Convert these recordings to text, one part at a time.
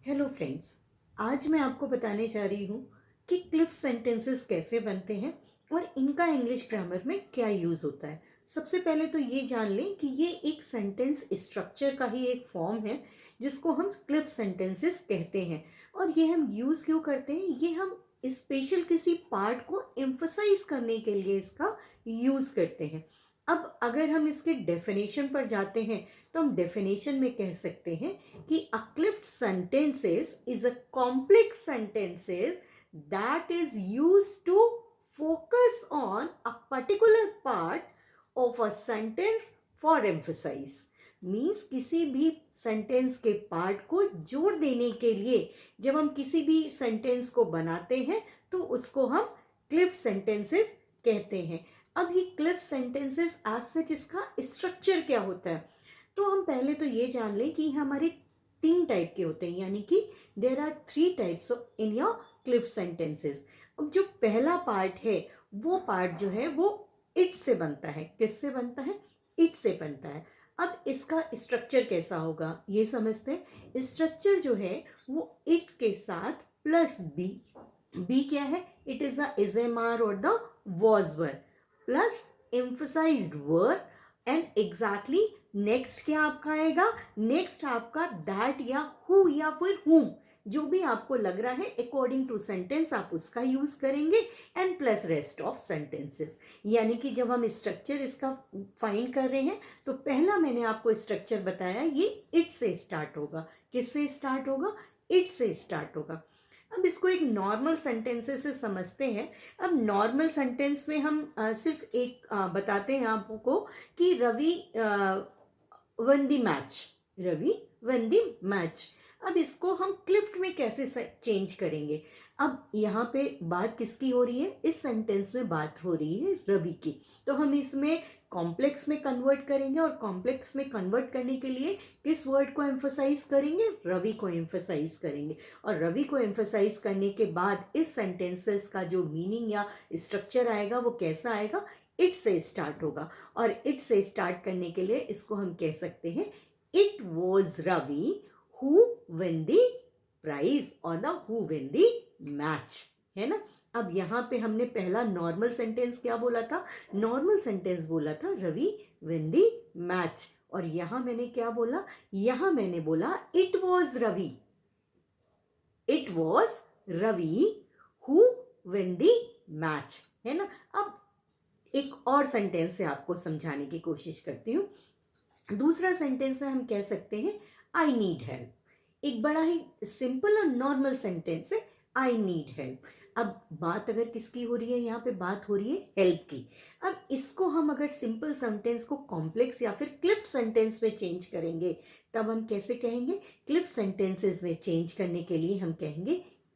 Hello friends. आज मैं आपको बताने जा रही हूँ कि क्लिफ सेंटेंसेस कैसे बनते हैं और इनका इंग्लिश ग्रामर में क्या यूज़ होता है। सबसे पहले तो ये जान लें कि ये एक सेंटेंस स्ट्रक्चर का ही एक फॉर्म है जिसको हम क्लिफ सेंटेंसेस कहते हैं। और ये हम यूज़ क्यों करते हैं, ये हम स्पेशल किसी पार्ट को एम्फसाइज करने के लिए इसका यूज़ करते हैं। अब अगर हम इसके डेफिनेशन पर जाते हैं तो हम डेफिनेशन में कह सकते हैं कि a clipped sentences is a complex sentences that is used to focus on a particular part of a sentence for emphasis। Means किसी भी सेंटेंस के पार्ट को जोड़ देने के लिए जब हम किसी भी सेंटेंस को बनाते हैं तो उसको हम क्लिप सेंटेंसेस कहते हैं। अब ये क्लिप सेंटेंसेस एज सच इसका स्ट्रक्चर क्या होता है, तो हम पहले तो ये जान लें कि हमारे तीन टाइप के होते हैं, यानी कि there are three types of in your cleft sentences. अब जो पहला पार्ट है वो पार्ट जो है वो इट से बनता है। किससे बनता है? इट से बनता है। अब इसका स्ट्रक्चर कैसा होगा ये समझते हैं। स्ट्रक्चर जो है वो इट के साथ प्लस बी। बी क्या है? इट इज अ इजेमार और the was word plus emphasized word and exactly next क्या आपका आएगा? नेक्स्ट आपका दैट या हु या फिर हुम, जो भी आपको लग रहा है अकॉर्डिंग टू सेंटेंस आप उसका यूज करेंगे and plus rest of sentences. यानी कि जब हम स्ट्रक्चर इसका फाइंड कर रहे हैं तो पहला मैंने आपको स्ट्रक्चर बताया, ये इट से स्टार्ट होगा। किससे स्टार्ट होगा? इट से स्टार्ट होगा। अब इसको एक नॉर्मल सेंटेंसेस से समझते हैं। अब नॉर्मल सेंटेंस में हम सिर्फ एक बताते हैं आपको कि Ravi won the match. Ravi won the match. अब इसको हम क्लिफ्ट में कैसे चेंज करेंगे? अब यहाँ पे बात किसकी हो रही है? इस सेंटेंस में बात हो रही है रवि की। तो हम इसमें कॉम्प्लेक्स में कन्वर्ट करेंगे और कॉम्प्लेक्स में कन्वर्ट करने के लिए किस वर्ड को एम्फसाइज करेंगे? रवि को एम्फसाइज करेंगे। और रवि को एम्फसाइज करने के बाद इस सेंटेंसेस का जो मीनिंग या स्ट्रक्चर आएगा वो कैसा आएगा? इट से स्टार्ट होगा। और इट से स्टार्ट करने के लिए इसको हम कह सकते हैं it was Ravi who win the prize और the who win the match, है ना। अब यहाँ पे हमने पहला नॉर्मल सेंटेंस क्या बोला था? नॉर्मल सेंटेंस बोला था रवि विन द मैच। और यहाँ मैंने क्या बोला? यहाँ मैंने बोला it was Ravi. It was Ravi who win the match, है ना। अब एक और सेंटेंस से आपको समझाने की कोशिश करती हूँ। दूसरा सेंटेंस में हम कह सकते हैं आई नीड हेल्प। एक बड़ा ही सिंपल और नॉर्मल सेंटेंस है, आई नीड हेल्प। अब बात अगर किसकी हो रही है? यहाँ पे बात हो रही है हेल्प की। अब इसको हम अगर सिंपल सेंटेंस को कॉम्प्लेक्स या फिर क्लिफ्ट सेंटेंस में चेंज करेंगे तब हम कैसे कहेंगे? क्लिफ्ट सेंटेंसेस में चेंज करने के लिए हम कहेंगे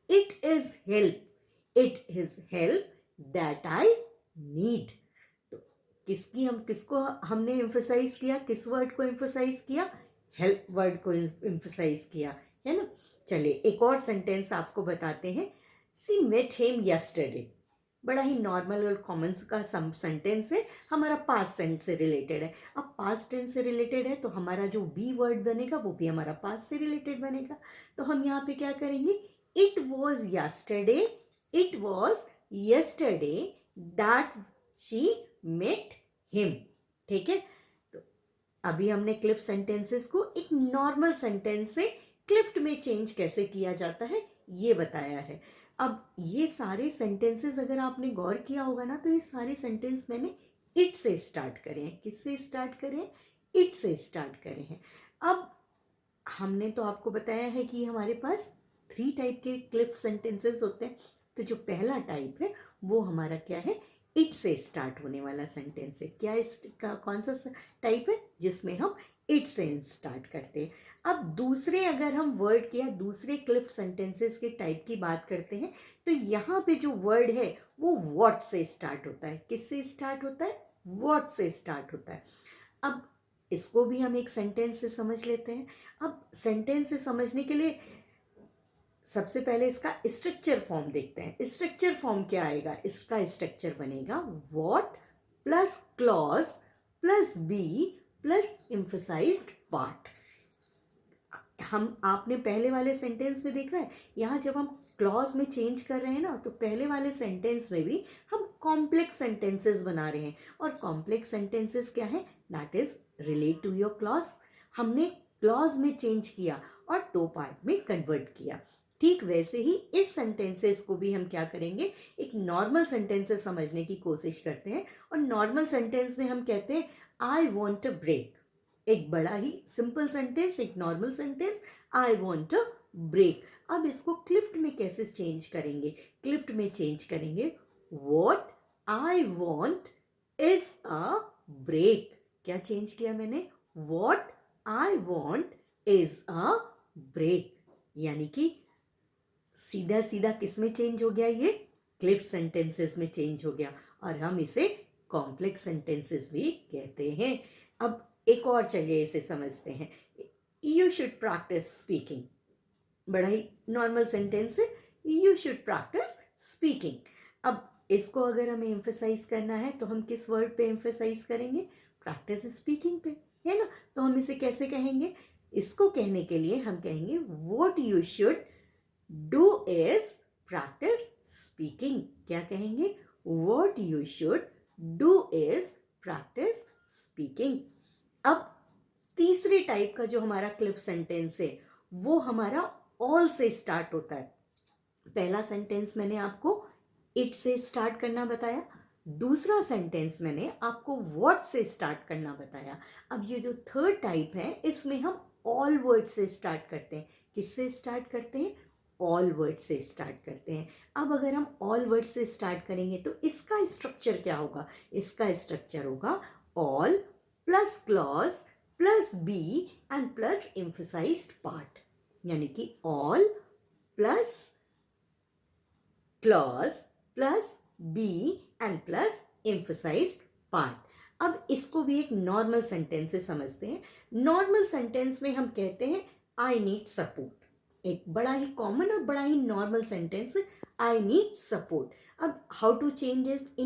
it is help. It is help that I need. किसकी हम किसको हमने एम्फसाइज किया? किस वर्ड को एम्फसाइज किया? हेल्प वर्ड को एम्फसाइज किया, है ना। चलिए एक और सेंटेंस आपको बताते हैं। She met him yesterday. बड़ा ही नॉर्मल और कॉमन का सम सेंटेंस है, हमारा पास्ट टेंस से रिलेटेड है। अब पास्ट टेंस से रिलेटेड है तो हमारा जो बी वर्ड बनेगा वो भी हमारा पास्ट से रिलेटेड बनेगा। तो हम यहाँ पे क्या करेंगे? It was yesterday. It was yesterday that she met him. ठीक है। तो अभी हमने क्लिफ्ट सेंटेंसेस को एक नॉर्मल सेंटेंस से क्लिफ्ट में चेंज कैसे किया जाता है ये बताया है। अब ये सारे सेंटेंसेस अगर आपने गौर किया होगा ना तो ये सारे सेंटेंस मैंने इट से स्टार्ट करे हैं। किससे स्टार्ट करे हैं? इट से स्टार्ट करे हैं। अब हमने तो आपको बताया है कि हमारे पास थ्री टाइप के क्लिफ्ट सेंटेंसेस होते हैं। तो जो पहला टाइप है वो हमारा क्या है? इट से स्टार्ट होने वाला सेंटेंस है। क्या इसका कौन सा टाइप है? जिसमें हम इट से स्टार्ट करते हैं। अब दूसरे अगर हम वर्ड के या दूसरे क्लिफ्ट सेंटेंसेस के टाइप की बात करते हैं तो यहाँ पे जो वर्ड है वो व्हाट से स्टार्ट होता है। किससे स्टार्ट होता है? व्हाट से स्टार्ट होता है। अब इसको भी हम एक सेंटेंस से समझ लेते हैं। अब सेंटेंस से समझने के लिए सबसे पहले इसका स्ट्रक्चर फॉर्म देखते हैं। स्ट्रक्चर फॉर्म क्या आएगा? इसका स्ट्रक्चर बनेगा what plus clause plus be plus emphasized part. हम आपने पहले वाले सेंटेंस में देखा है, यहाँ जब हम क्लॉज में चेंज कर रहे हैं ना, तो पहले वाले सेंटेंस में भी हम कॉम्प्लेक्स सेंटेंसेस बना रहे हैं। और कॉम्प्लेक्स सेंटेंसेस क्या है? That is relate to your clause. हमने क्लॉज में चेंज किया और दो पार्ट में कन्वर्ट किया। ठीक वैसे ही इस सेंटेंसेस को भी हम क्या करेंगे, एक नॉर्मल सेंटेंसेस समझने की कोशिश करते हैं। और नॉर्मल सेंटेंस में हम कहते हैं आई वॉन्ट अ ब्रेक। एक बड़ा ही सिंपल सेंटेंस, एक normal sentence, I want a break. अब इसको क्लिफ्ट में कैसे चेंज करेंगे? क्लिफ्ट में चेंज करेंगे, what I want is a break. क्या चेंज किया मैंने? What I want is a break. यानी कि सीधा सीधा किस में चेंज हो गया? ये क्लिफ्ट सेंटेंसेस में चेंज हो गया। और हम इसे कॉम्प्लेक्स सेंटेंसेस भी कहते हैं। अब एक और चलिए इसे समझते हैं। यू शुड प्रैक्टिस स्पीकिंग, बड़ा ही नॉर्मल सेंटेंस है, यू शुड प्रैक्टिस स्पीकिंग। अब इसको अगर हमें एम्फेसाइज करना है तो हम किस वर्ड पे एम्फेसाइज करेंगे? प्रैक्टिस स्पीकिंग पे, है ना? तो हम इसे कैसे कहेंगे? इसको कहने के लिए हम कहेंगे what you should do is practice speaking. क्या कहेंगे? What you should do is practice speaking. अब तीसरे टाइप का जो हमारा क्लिफ सेंटेंस है वो हमारा ऑल से स्टार्ट होता है। पहला सेंटेंस मैंने आपको इट से स्टार्ट करना बताया, दूसरा सेंटेंस मैंने आपको व्हाट से स्टार्ट करना बताया। अब ये जो थर्ड टाइप है इसमें हम ऑल वर्ड से स्टार्ट करते हैं। किससे स्टार्ट करते हैं? ऑल वर्ड से स्टार्ट करते हैं। अब अगर हम ऑल वर्ड से स्टार्ट करेंगे तो इसका स्ट्रक्चर क्या होगा? इसका स्ट्रक्चर होगा all plus clause plus be and plus emphasized part. यानी कि all plus clause plus be and plus emphasized part. अब इसको भी एक नॉर्मल सेंटेंस से समझते हैं। नॉर्मल सेंटेंस में हम कहते हैं आई नीड सपोर्ट। एक बड़ा ही कॉमन और बड़ा ही normal sentence, I need support. अब how to change it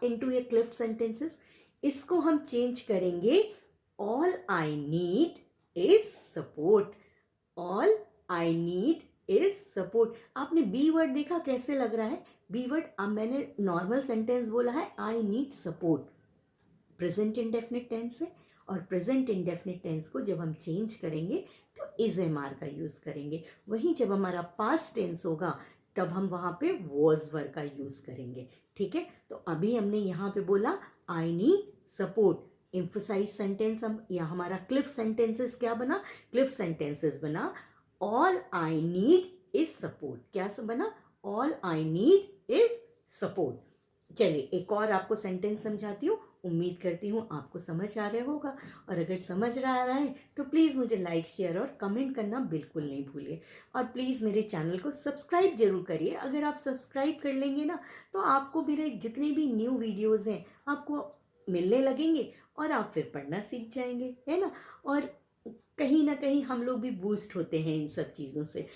into a cleft sentences? इसको हम चेंज करेंगे, all I need is support. All I need is support. आपने बी वर्ड देखा कैसे लग रहा है? बी वर्ड, अब मैंने नॉर्मल सेंटेंस बोला है I need support, present indefinite tense है। और प्रेजेंट इंडेफिनिट टेंस को जब हम चेंज करेंगे तो इज एम आर का यूज करेंगे। वहीं जब हमारा पास्ट टेंस होगा तब हम वहां पे वॉज वर्ड का यूज करेंगे। ठीक है, तो अभी हमने यहाँ पे बोला I need support. Emphasize sentence हम, या हमारा क्लिफ सेंटेंसेस क्या बना? क्लिफ सेंटेंसेस बना all I need is support. क्या सब बना? All I need is support. चलिए एक और आपको सेंटेंस समझाती हूँ, उम्मीद करती हूँ आपको समझ आ रहा होगा। और अगर समझ रहा है तो प्लीज़ मुझे लाइक शेयर और कमेंट करना बिल्कुल नहीं भूलिए। और प्लीज़ मेरे चैनल को सब्सक्राइब जरूर करिए। अगर आप सब्सक्राइब कर लेंगे ना तो आपको मेरे जितने भी न्यू वीडियोज़ हैं आपको मिलने लगेंगे और आप फिर पढ़ना सीख जाएंगे, है ना? और कहीं ना कहीं हम लोग भी बूस्ट होते हैं इन सब चीज़ों से।